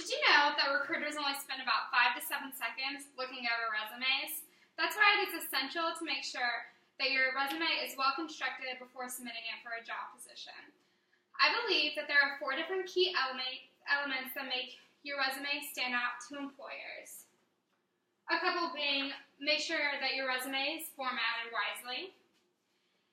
Did you know that recruiters only spend about 5 to 7 seconds looking over resumes? That's why it is essential to make sure that your resume is well constructed before submitting it for a job position. I believe that there are 4 different key elements that make your resume stand out to employers. A couple being, make sure that your resume is formatted wisely.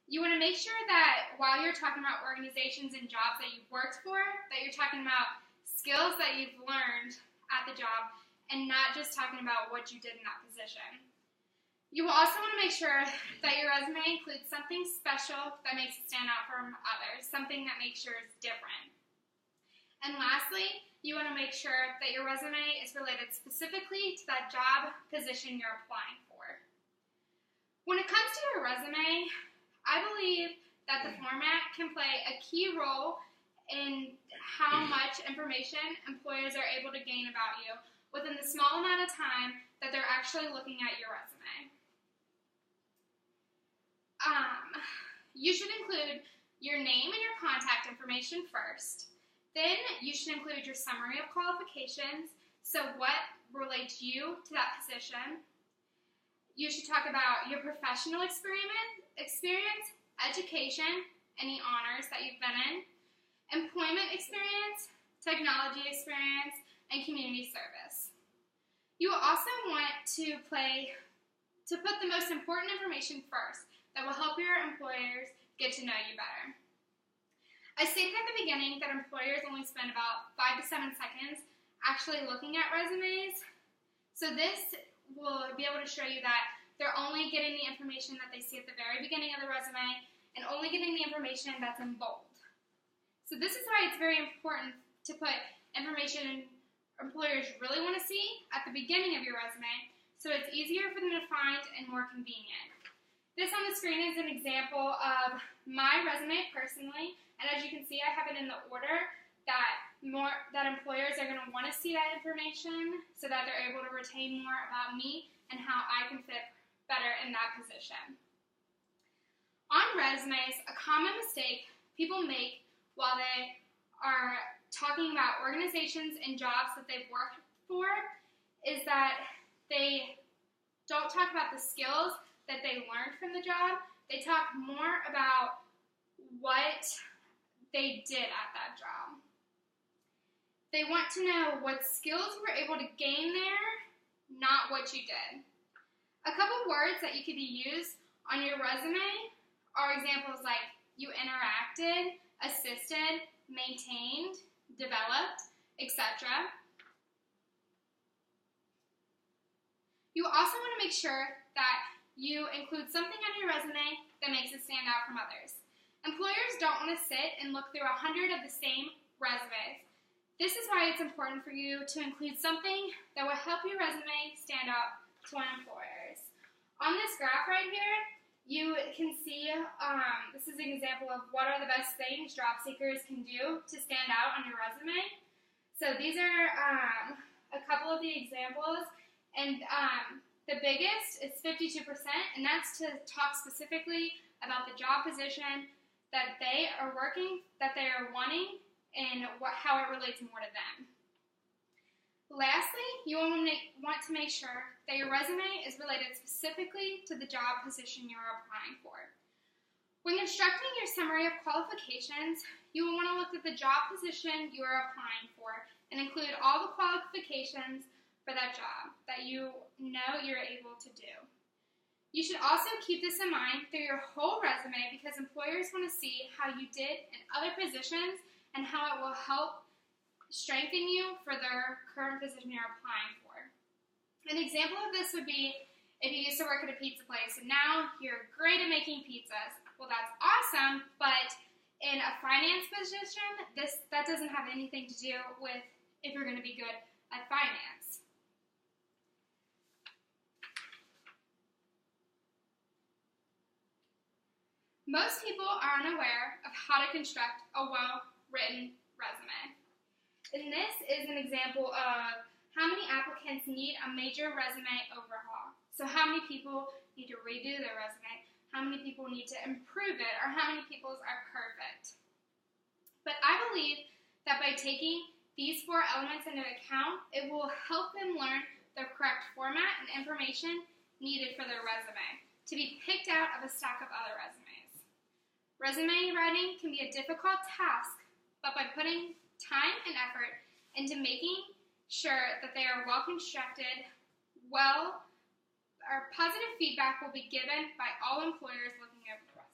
You want to make sure that while you're talking about organizations and jobs that you've worked for, that you're talking about skills that you've learned at the job and not just talking about what you did in that position. You will also want to make sure that your resume includes something special that makes it stand out from others, something that makes yours different. And lastly, you want to make sure that your resume is related specifically to that job position you're applying for. When it comes to your resume, I believe that the format can play a key role in how much information employers are able to gain about you within the small amount of time that they're actually looking at your resume. You should include your name and your contact information first. Then you should include your summary of qualifications, so what relates you to that position. You should talk about your professional experience, education, any honors that you've been in, employment experience, technology experience, and community service. You will also want to put the most important information first that will help your employers get to know you better. I stated at the beginning that employers only spend about 5 to 7 seconds actually looking at resumes, so this will be able to show you that they're only getting the information that they see at the very beginning of the resume and only getting the information that's in bold. So this is why it's very important to put information employers really want to see at the beginning of your resume so it's easier for them to find and more convenient. This on the screen is an example of my resume personally, and as you can see, I have it in the order that employers are going to want to see that information so that they're able to retain more about me and how I can fit better in that position. On resumes, a common mistake people make while they are talking about organizations and jobs that they've worked for is that they don't talk about the skills that they learned from the job. They talk more about what they did at that job. They want to know what skills you were able to gain there, not what you did. A couple words that you could use on your resume are examples like you interacted, assisted, maintained, developed, etc. You also want to make sure that you include something on your resume that makes it stand out from others. Employers don't want to sit and look through 100 of the same resumes. This is why it's important for you to include something that will help your resume stand out to employers. On this graph right here, you can see this is an example of what are the best things job seekers can do to stand out on your resume. So these are a couple of the examples, and the biggest is 52%, and that's to talk specifically about the job position that they are working, that they are wanting, and how it relates more to them. Lastly, you want to make sure that your resume is related specifically to the job position you're applying for. When constructing your summary of qualifications, you will want to look at the job position you are applying for and include all the qualifications for that job that you know you're able to do. You should also keep this in mind through your whole resume because employers want to see how you did in other positions and how it will help strengthen you for their current position you're applying for. An example of this would be if you used to work at a pizza place and now you're great at making pizzas. Well, that's awesome, but in a finance position, that doesn't have anything to do with if you're going to be good at finance. Most people are unaware of how to construct a well-written resume. And this is an example of how many applicants need a major resume overhaul. So how many people need to redo their resume, how many people need to improve it, or how many people's are perfect. But I believe that by taking these 4 elements into account, it will help them learn the correct format and information needed for their resume to be picked out of a stack of other resumes. Resume writing can be a difficult task, but by putting time and effort into making sure that they are well constructed, positive feedback will be given by all employers looking over the resume.